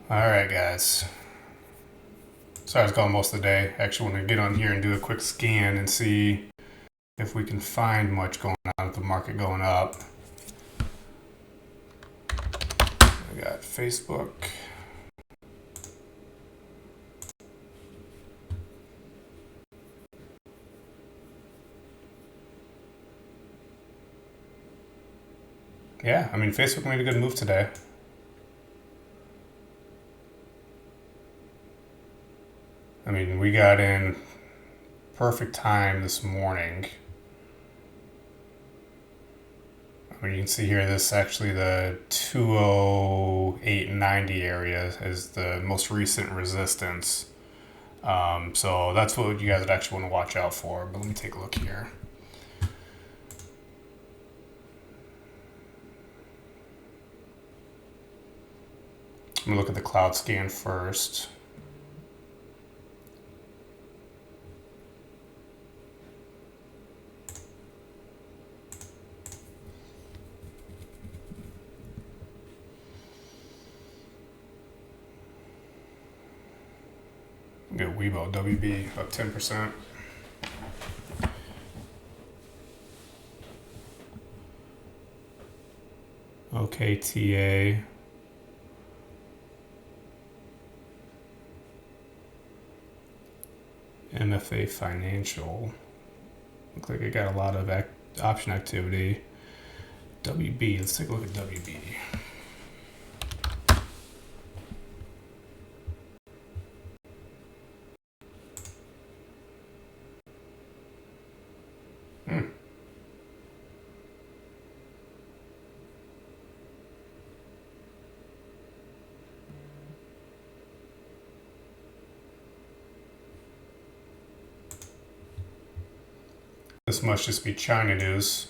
Alright, guys. Sorry I was gone most of the day. Actually, want to get on here and do a quick scan and see if we can find much going on with the market going up. We got Facebook. Yeah, I mean, Facebook made a good move today. I mean, we got in perfect time this morning. I mean, you can see here, this actually the 208.90 area is the most recent resistance. So that's what you guys would actually want to watch out for. But let me take a look here. I'm going to look at the cloud scan first. Get Weibo, WB up 10%. OKTA. MFA Financial. Looks like it got a lot of option activity. WB, let's take a look at WB. This must just be China news.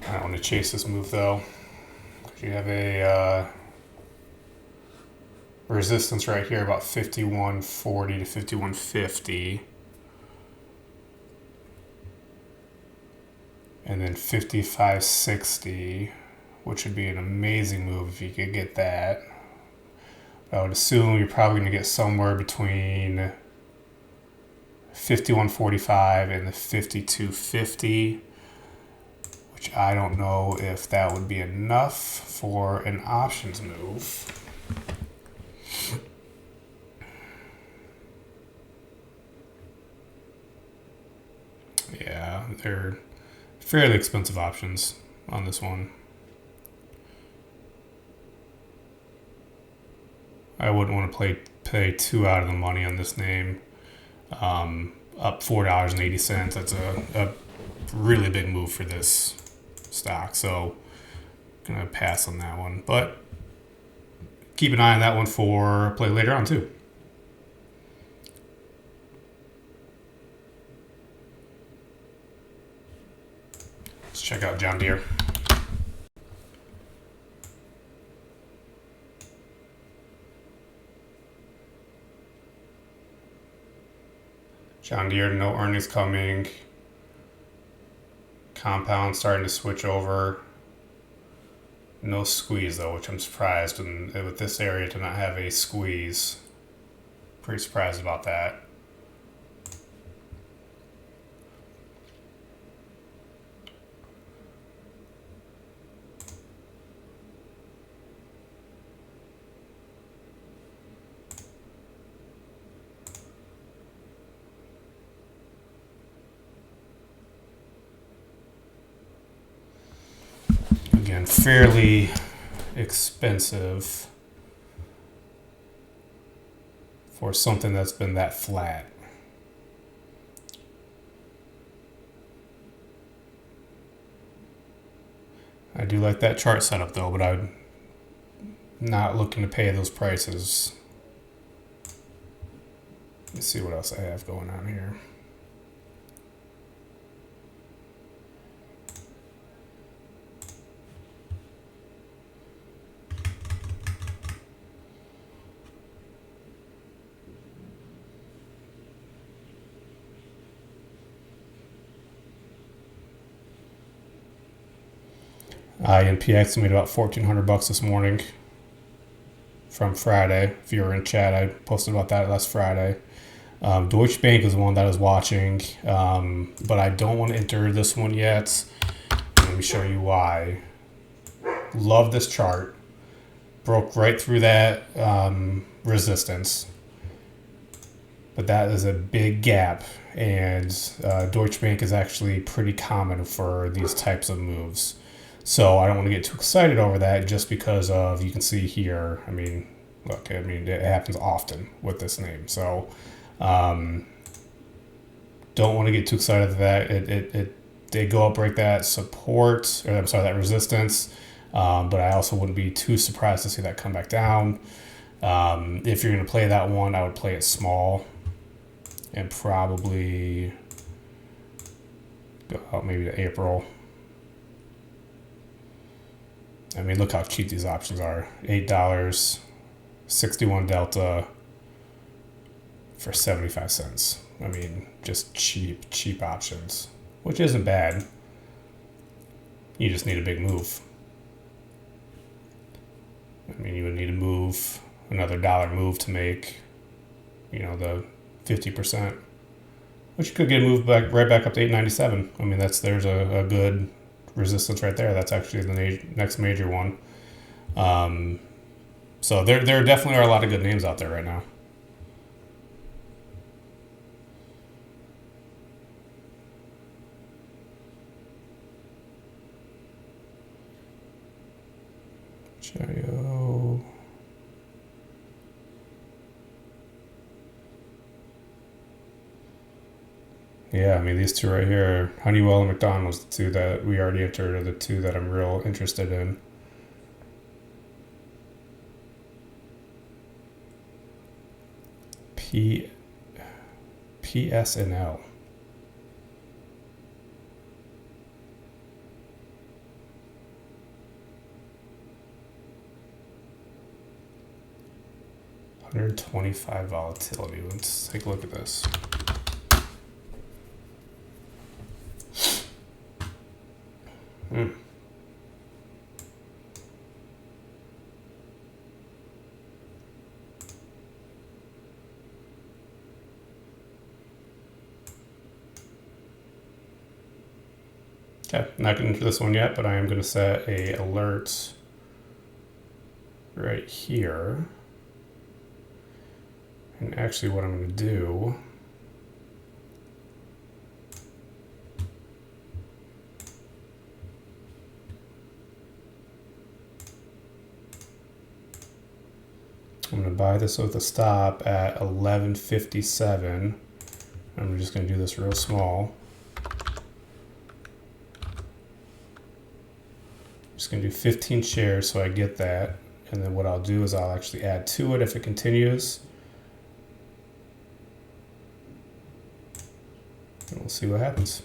I don't want to chase this move though. You have a resistance right here about 51.40 to 51.50. And then 55.60, which would be an amazing move if you could get that. I would assume you're probably going to get somewhere between 51.45 and the 52.50, which I don't know if that would be enough for an options move. Yeah, they're fairly expensive options on this one. I wouldn't want to pay too out of the money on this name. Up $4.80. That's a really big move for this stock. So gonna pass on that one. But keep an eye on that one for play later on too. Let's check out John Deere. John Deere, no earnings coming. Compound starting to switch over. No squeeze though, which I'm surprised with this area to not have a squeeze. Pretty surprised about that. Again, fairly expensive for something that's been that flat. I do like that chart setup though, but I'm not looking to pay those prices. Let's see what else I have going on here. INPX made about $1,400 this morning from Friday. If you were in chat, I posted about that last Friday. Deutsche Bank is the one that I was watching, but I don't want to enter this one yet. Let me show you why. Love this chart. Broke right through that resistance. But that is a big gap, and Deutsche Bank is actually pretty common for these types of moves. So I don't want to get too excited over that just because of, you can see here, I mean, look, I mean, it happens often with this name. So don't want to get too excited at that. It did go up, break that support, or I'm sorry, that resistance. But I also wouldn't be too surprised to see that come back down. If you're going to play that one, I would play it small and probably go out maybe to April. I mean, look how cheap these options are. $8, 61 delta for 75 cents. I mean, just cheap options, which isn't bad. You just need a big move. I mean, you would need to move another dollar move to make, the 50%, which could get moved right back up to 897. I mean, there's a good resistance right there. That's actually the next major one. So there definitely are a lot of good names out there right now. Cheerio. Yeah, I mean, these two right here, Honeywell and McDonald's, the two that we already entered, are the two that I'm real interested in. PSNL. $125 volatility. Let's take a look at this. Okay, not getting into this one yet, but I am going to set a alert right here. And actually what I'm going to do, I'm going to buy this with a stop at 11.57. I'm just going to do this real small. Just going to do 15 shares so I get that. And then what I'll do is I'll actually add to it if it continues. And we'll see what happens.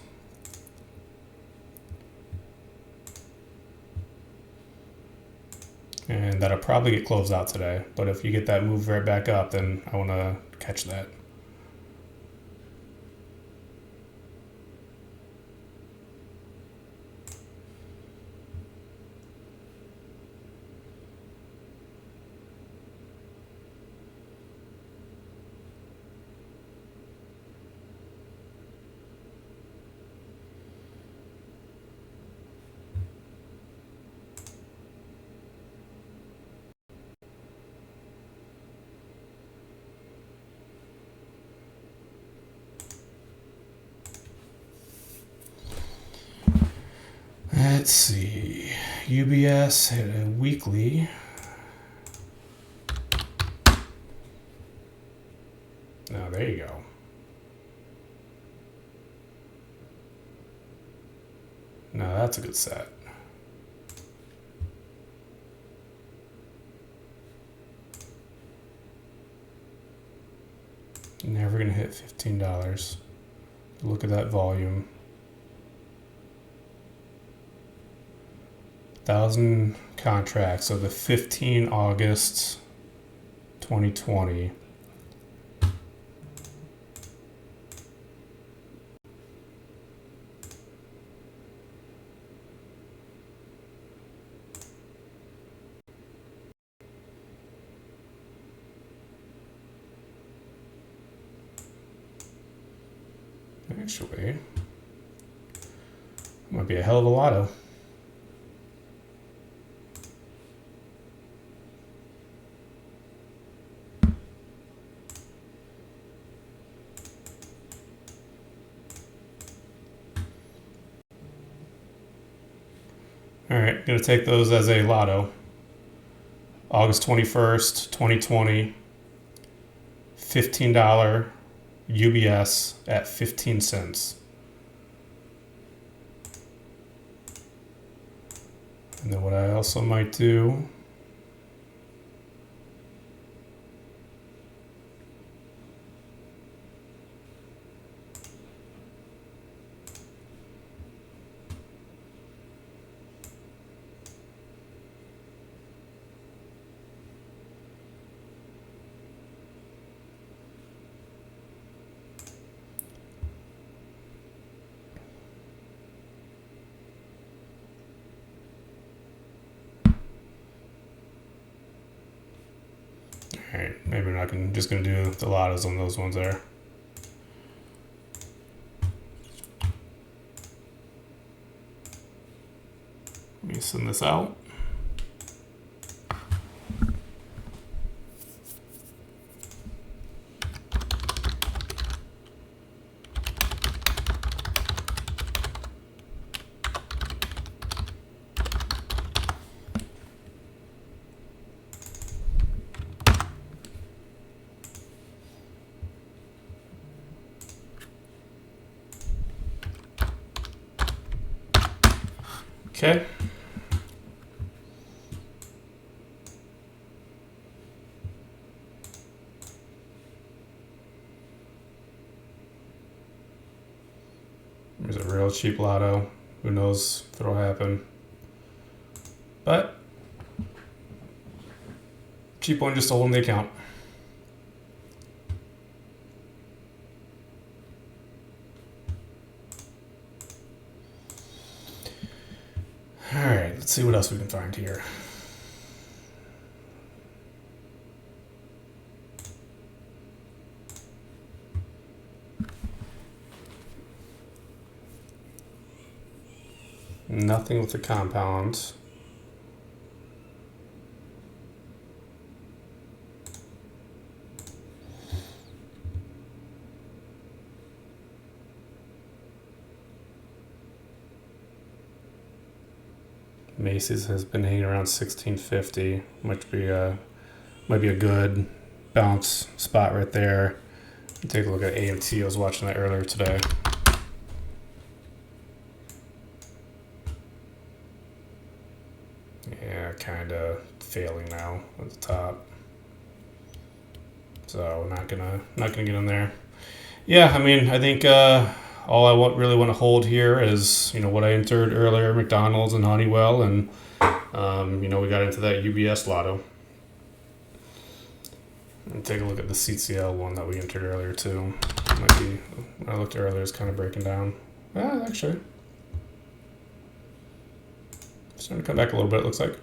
And that'll probably get closed out today. But if you get that move right back up, then I want to catch that. Let's see, UBS hit a weekly. Oh, there you go. No, that's a good set. Never gonna hit $15. Look at that volume. 1,000 contracts. So the 15 August 2020. Actually, might be a hell of a lotto. All right, gonna take those as a lotto. August 21st, 2020, $15 UBS at 15 cents. And then what I also might do, all right, maybe I'm not just gonna do the lottos on those ones there. Let me send this out. Okay. There's a real cheap lotto. Who knows if it'll happen. But cheap one just to hold in the account. All right, let's see what else we can find here. Nothing with the compound. Macy's has been hanging around 1650. Might be a good bounce spot right there. Take a look at AMT. I was watching that earlier today. Yeah, kind of failing now at the top. So not gonna get in there. Yeah, I mean, I think all I really want to hold here is what I entered earlier, McDonald's and Honeywell, and we got into that UBS lotto. And take a look at the CCL one that we entered earlier too. Might be when I looked earlier, it's kind of breaking down. Actually, starting to come back a little bit. It looks like.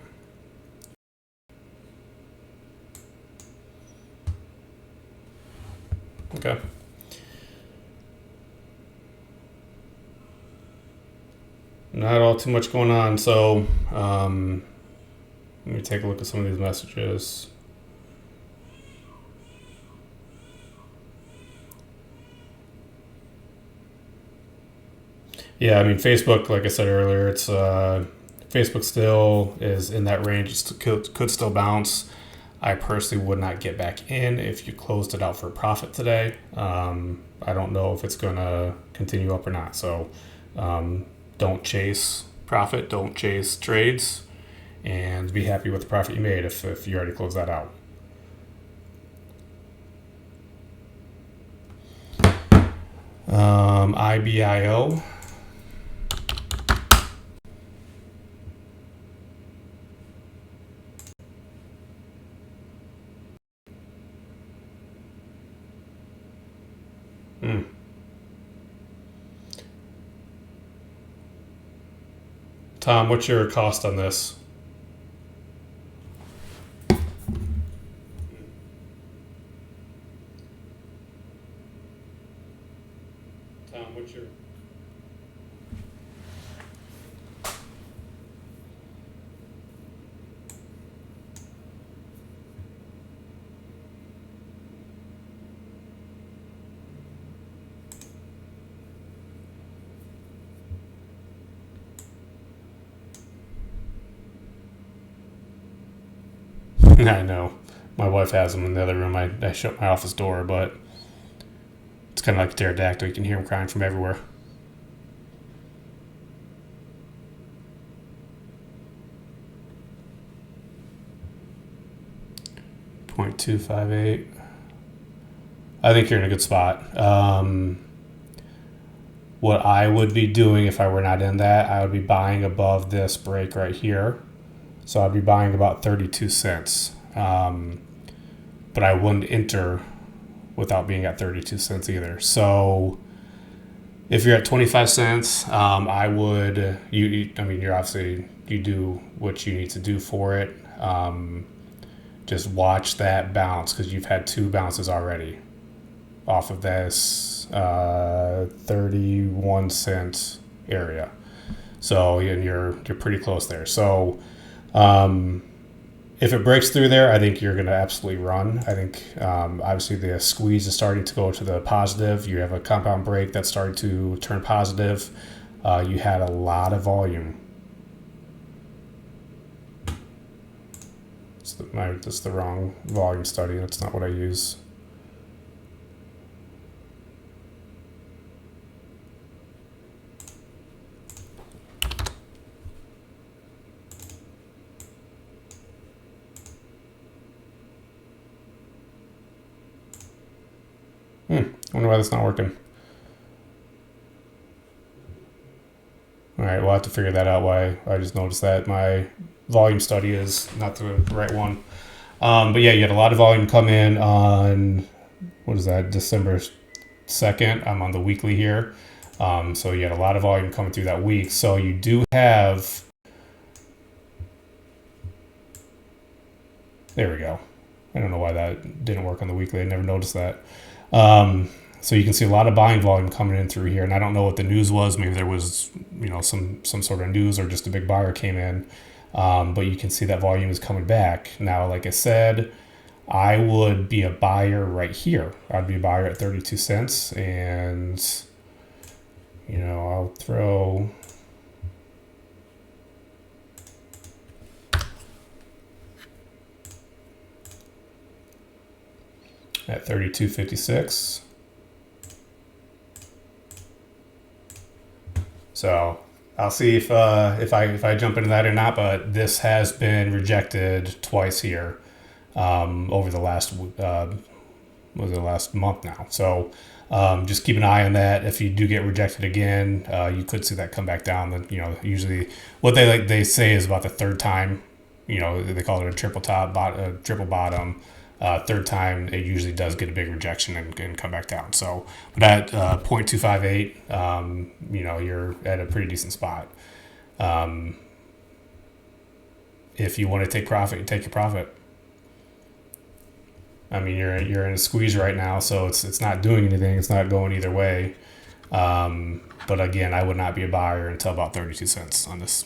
Okay. Not all too much going on. So let me take a look at some of these messages. Yeah, I mean, Facebook, like I said earlier, it's Facebook still is in that range. It could still bounce. I personally would not get back in if you closed it out for a profit today. I don't know if it's going to continue up or not. So don't chase profit, don't chase trades, and be happy with the profit you made if you already closed that out. IBIO. Tom, what's your cost on this? Tom, Tom, what's your... I know. My wife has them in the other room. I shut my office door, but it's kind of like a pterodactyl. You can hear him crying from everywhere. .258. I think you're in a good spot. What I would be doing if I were not in that, I would be buying above this break right here. So I'd be buying about 32 cents. But I wouldn't enter without being at 32 cents either. So if you're at 25 cents, I would, I mean, you're obviously, you do what you need to do for it. Just watch that bounce because you've had two bounces already off of this 31 cent area. So and you're pretty close there. So if it breaks through there, I think you're going to absolutely run. I think obviously the squeeze is starting to go to the positive. You have a compound break that's starting to turn positive. You had a lot of volume. That's the wrong volume study. That's not what I use. I wonder why that's not working. All right, we'll have to figure that out. Why I just noticed that my volume study is not the right one. But yeah, you had a lot of volume come in on, what is that, December 2nd. I'm on the weekly here. So you had a lot of volume coming through that week. So you do have, there we go. I don't know why that didn't work on the weekly. I never noticed that. So you can see a lot of buying volume coming in through here. And I don't know what the news was. Maybe there was, some sort of news or just a big buyer came in. But you can see that volume is coming back. Now, like I said, I would be a buyer right here. I'd be a buyer at 32 cents. And, I'll throw... at 32.56. So I'll see if I jump into that or not. But this has been rejected twice here over the last last month now. So just keep an eye on that. If you do get rejected again, you could see that come back down. Then usually what they say is about the third time. They call it a triple top, a triple bottom. Third time, it usually does get a big rejection and come back down. So, but at 0.258, you're at a pretty decent spot. If you want to take profit, you take your profit. I mean, you're in a squeeze right now, so it's not doing anything. It's not going either way. But again, I would not be a buyer until about 32 cents on this.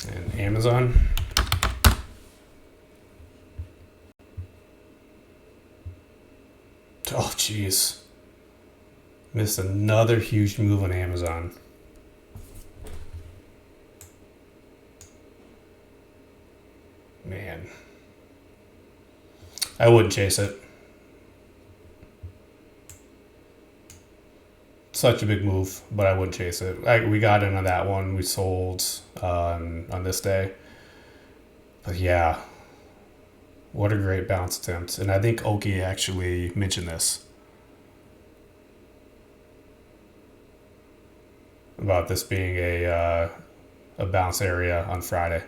And Amazon. Oh, jeez. Missed another huge move on Amazon. Man. I wouldn't chase it. Such a big move, but I wouldn't chase it. We got in on that one. We sold on this day. But yeah, what a great bounce attempt. And I think Oki actually mentioned this. About this being a bounce area on Friday.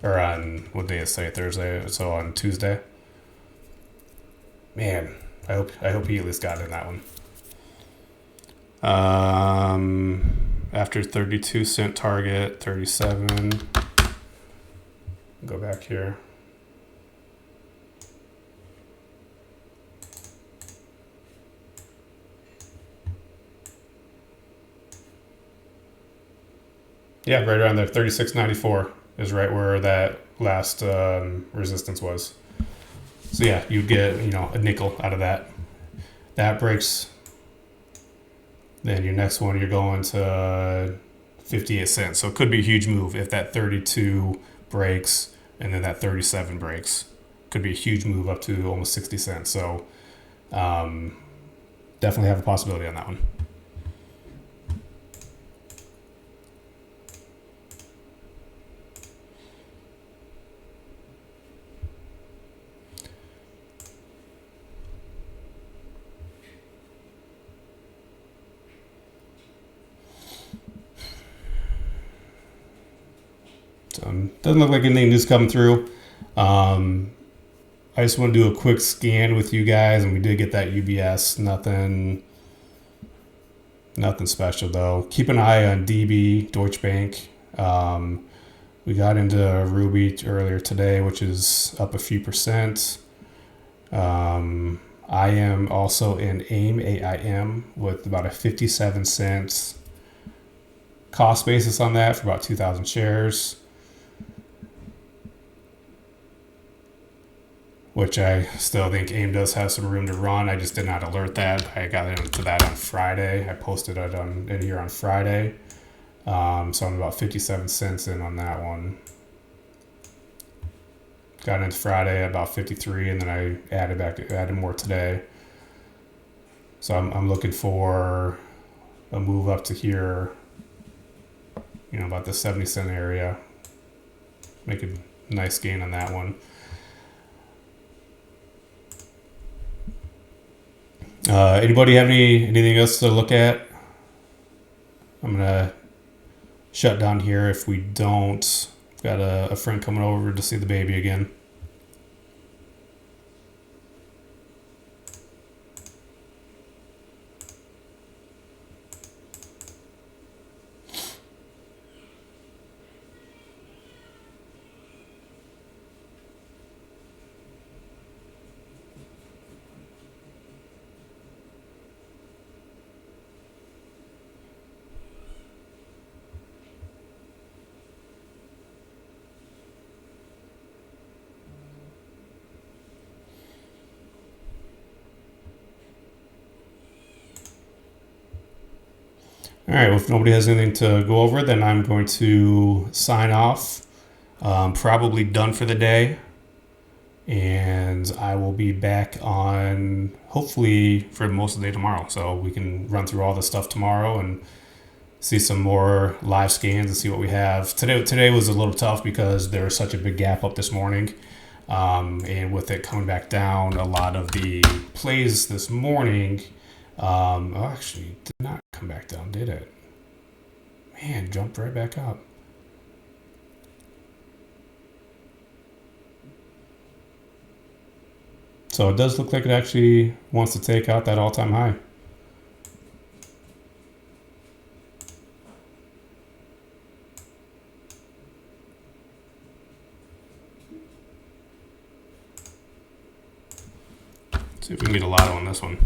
Or on, what day is today? Thursday. So on Tuesday. Man, I hope he at least got in that one. After 32-cent target, 37. Go back here. Yeah, right around there. 36.94 is right where that last resistance was. So yeah, you'd get a nickel out of that. That breaks. Then your next one, you're going to 58 cents. So it could be a huge move if that 32 breaks and then that 37 breaks. Could be a huge move up to almost 60 cents. So definitely have a possibility on that one. Doesn't look like anything new's coming through. I just want to do a quick scan with you guys, and we did get that UBS. Nothing special though. Keep an eye on DB, Deutsche Bank. We got into Ruby earlier today, which is up a few percent. I am also in AIM, AIM, with about a 57 cents cost basis on that for about 2,000 shares. Which I still think AIM does have some room to run. I just did not alert that. I got into that on Friday. I posted it in here on Friday. So I'm about 57 cents in on that one. Got into Friday at about 53, and then I added more today. So I'm looking for a move up to here, about the 70 cent area. Make a nice gain on that one. Anybody have anything else to look at? I'm gonna shut down here if we don't. Got a friend coming over to see the baby again. All right, well, if nobody has anything to go over, then I'm going to sign off. Probably done for the day. And I will be back on, hopefully, for most of the day tomorrow. So we can run through all this stuff tomorrow and see some more live scans and see what we have. Today was a little tough because there was such a big gap up this morning. And with it coming back down, a lot of the plays this morning... actually, did not come back down, did it? Man, jumped right back up. So it does look like it actually wants to take out that all-time high. Let's see if we can get a lotto on this one.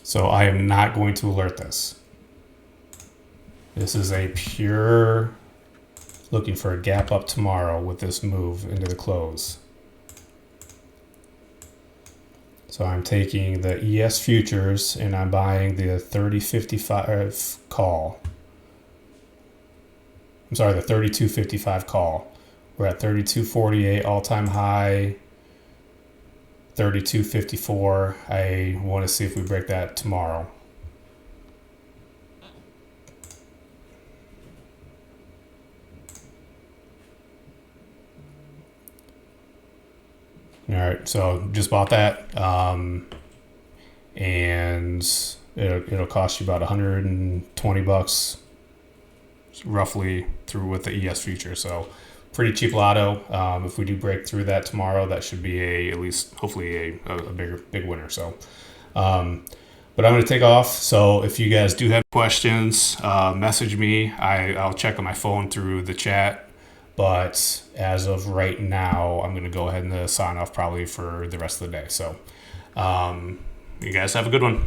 So I am not going to alert this. This is a pure looking for a gap up tomorrow with this move into the close. So I'm taking the ES futures and I'm buying the 30.55 call. I'm sorry, the 32.55 call. We're at 32.48 all-time high. 32.54. I want to see if we break that tomorrow. All right, so just bought that, and it'll cost you about $120 roughly through with the ES future. So pretty cheap lotto. If we do break through that tomorrow, that should be at least hopefully a big winner. So, but I'm going to take off. So if you guys do have questions, message me. I'll check on my phone through the chat. But as of right now, I'm going to go ahead and sign off probably for the rest of the day. So you guys have a good one.